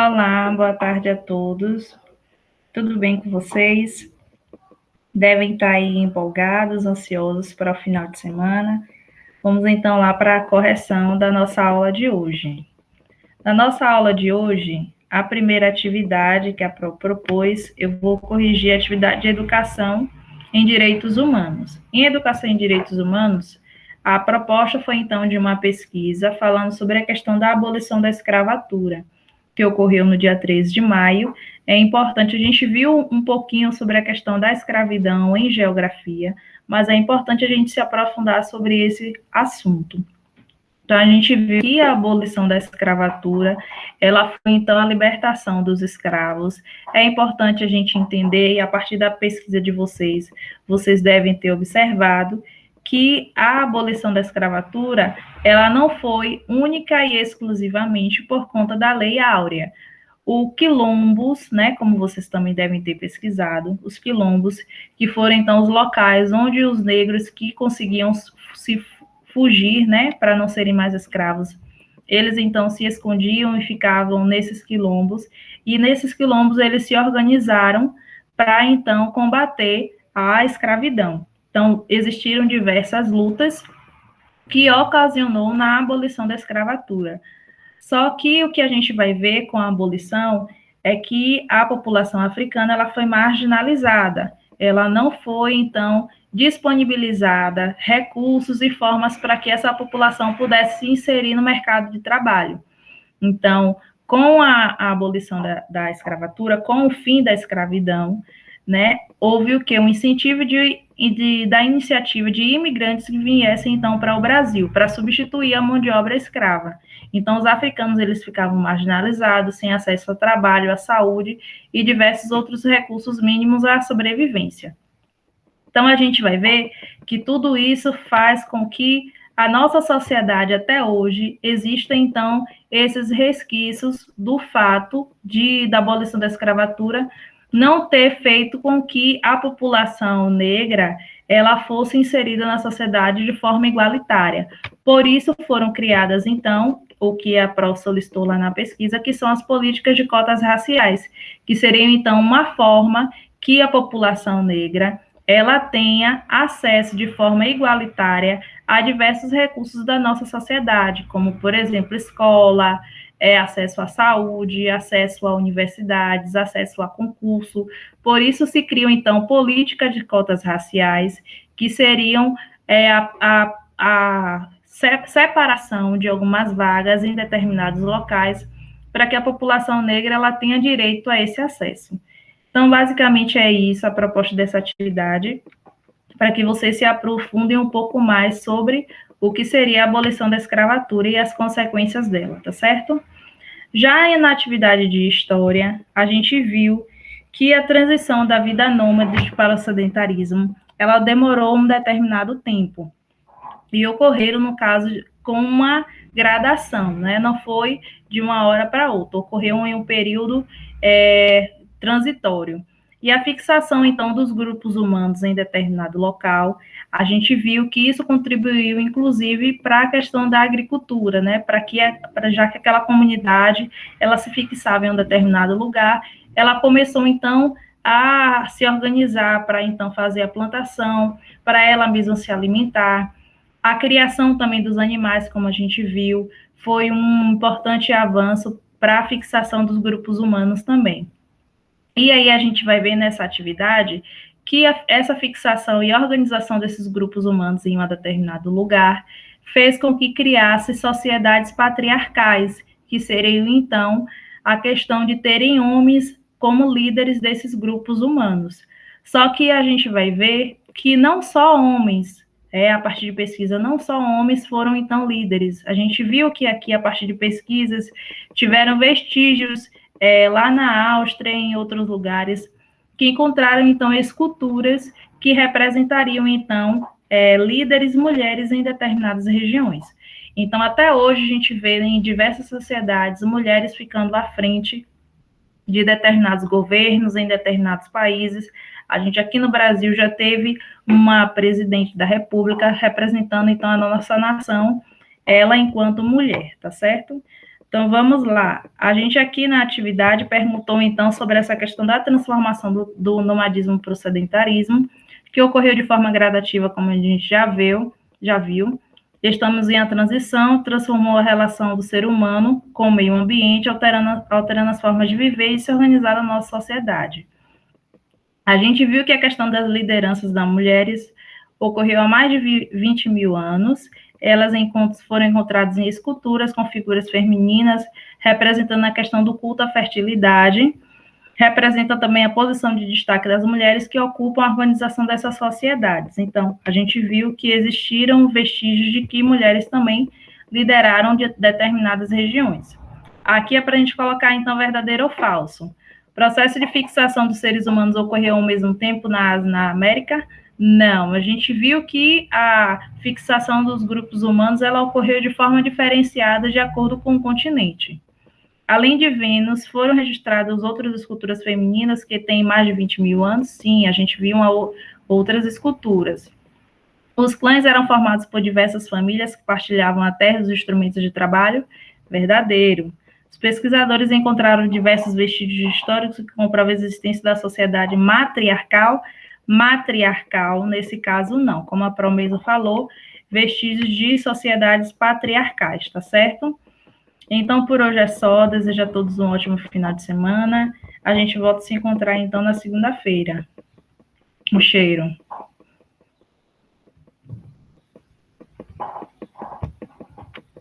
Olá, boa tarde a todos. Tudo bem com vocês? Devem estar aí empolgados, ansiosos para o final de semana. Vamos então lá para a correção da nossa aula de hoje. Na nossa aula de hoje, a primeira atividade que a Pro propôs, eu vou corrigir a atividade de educação em direitos humanos. Em educação em direitos humanos, a proposta foi então de uma pesquisa falando sobre a questão da abolição da escravatura, que ocorreu no dia 13 de maio. É importante, a gente viu um pouquinho sobre a questão da escravidão em geografia, mas é importante a gente se aprofundar sobre esse assunto. Então, a gente viu que a abolição da escravatura, ela foi, então, a libertação dos escravos. É importante a gente entender, e a partir da pesquisa de vocês, vocês devem ter observado, que a abolição da escravatura, ela não foi única e exclusivamente por conta da Lei Áurea. O quilombos, né, como vocês também devem ter pesquisado, os quilombos, que foram, então, os locais onde os negros que conseguiam se fugir, né, para não serem mais escravos, eles, então, se escondiam e ficavam nesses quilombos, e nesses quilombos eles se organizaram para, então, combater a escravidão. Então, existiram diversas lutas que ocasionou na abolição da escravatura. Só que o que a gente vai ver com a abolição é que a população africana ela foi marginalizada. Ela não foi, então, disponibilizada recursos e formas para que essa população pudesse se inserir no mercado de trabalho. Então, com a abolição da escravatura, com o fim da escravidão, né, houve o que? Um incentivo da iniciativa de imigrantes que viessem, então, para o Brasil, para substituir a mão de obra escrava. Então, os africanos, eles ficavam marginalizados, sem acesso ao trabalho, à saúde e diversos outros recursos mínimos à sobrevivência. Então, a gente vai ver que tudo isso faz com que a nossa sociedade, até hoje, exista, então, esses resquícios do fato da abolição da escravatura não ter feito com que a população negra ela fosse inserida na sociedade de forma igualitária. Por isso foram criadas, então, o que a Pro solicitou lá na pesquisa, que são as políticas de cotas raciais, que seriam, então, uma forma que a população negra ela tenha acesso de forma igualitária a diversos recursos da nossa sociedade, como, por exemplo, escola, acesso à saúde, acesso a universidades, acesso a concurso. Por isso se criam, então, políticas de cotas raciais, que seriam a separação de algumas vagas em determinados locais, para que a população negra ela tenha direito a esse acesso. Então, basicamente é isso a proposta dessa atividade, para que vocês se aprofundem um pouco mais sobre o que seria a abolição da escravatura e as consequências dela, tá certo? Já na atividade de história, a gente viu que a transição da vida nômade para o sedentarismo, ela demorou um determinado tempo, e ocorreram, no caso, com uma gradação, né? Não foi de uma hora para outra, ocorreu em um período transitório. E a fixação, então, dos grupos humanos em determinado local, a gente viu que isso contribuiu, inclusive, para a questão da agricultura, né? Já que aquela comunidade, ela se fixava em um determinado lugar, ela começou, então, a se organizar para, então, fazer a plantação, para ela mesma se alimentar. A criação também dos animais, como a gente viu, foi um importante avanço para a fixação dos grupos humanos também. E aí a gente vai ver nessa atividade que essa fixação e organização desses grupos humanos em um determinado lugar fez com que criasse sociedades patriarcais, que seriam, então, a questão de terem homens como líderes desses grupos humanos. Só que a gente vai ver que não só homens, a partir de pesquisa, não só homens foram, então, líderes. A gente viu que aqui, a partir de pesquisas, tiveram vestígios lá na Áustria e em outros lugares, que encontraram, então, esculturas que representariam, então, líderes mulheres em determinadas regiões. Então, até hoje, a gente vê em diversas sociedades mulheres ficando à frente de determinados governos, em determinados países. A gente aqui no Brasil já teve uma presidente da República representando, então, a nossa nação, ela enquanto mulher, tá certo? Então, vamos lá. A gente aqui na atividade perguntou, então, sobre essa questão da transformação do nomadismo para o sedentarismo, que ocorreu de forma gradativa, como a gente já viu. Estamos em a transição, transformou a relação do ser humano com o meio ambiente, alterando as formas de viver e se organizar na nossa sociedade. A gente viu que a questão das lideranças das mulheres ocorreu há mais de 20 mil anos. Elas foram encontradas em esculturas com figuras femininas, representando a questão do culto à fertilidade, representa também a posição de destaque das mulheres que ocupam a organização dessas sociedades. Então, a gente viu que existiram vestígios de que mulheres também lideraram determinadas regiões. Aqui é para a gente colocar, então, verdadeiro ou falso. O processo de fixação dos seres humanos ocorreu ao mesmo tempo na América? Não, a gente viu que a fixação dos grupos humanos ela ocorreu de forma diferenciada de acordo com o continente. Além de Vênus, foram registradas outras esculturas femininas que têm mais de 20 mil anos? Sim, a gente viu outras esculturas. Os clãs eram formados por diversas famílias que partilhavam a terra e os instrumentos de trabalho? Verdadeiro. Os pesquisadores encontraram diversos vestígios históricos que comprovam a existência da sociedade matriarcal. Matriarcal, nesse caso, não. Como a Promesa falou, vestígios de sociedades patriarcais, tá certo? Então, por hoje é só. Desejo a todos um ótimo final de semana. A gente volta a se encontrar, então, na segunda-feira. Um cheiro.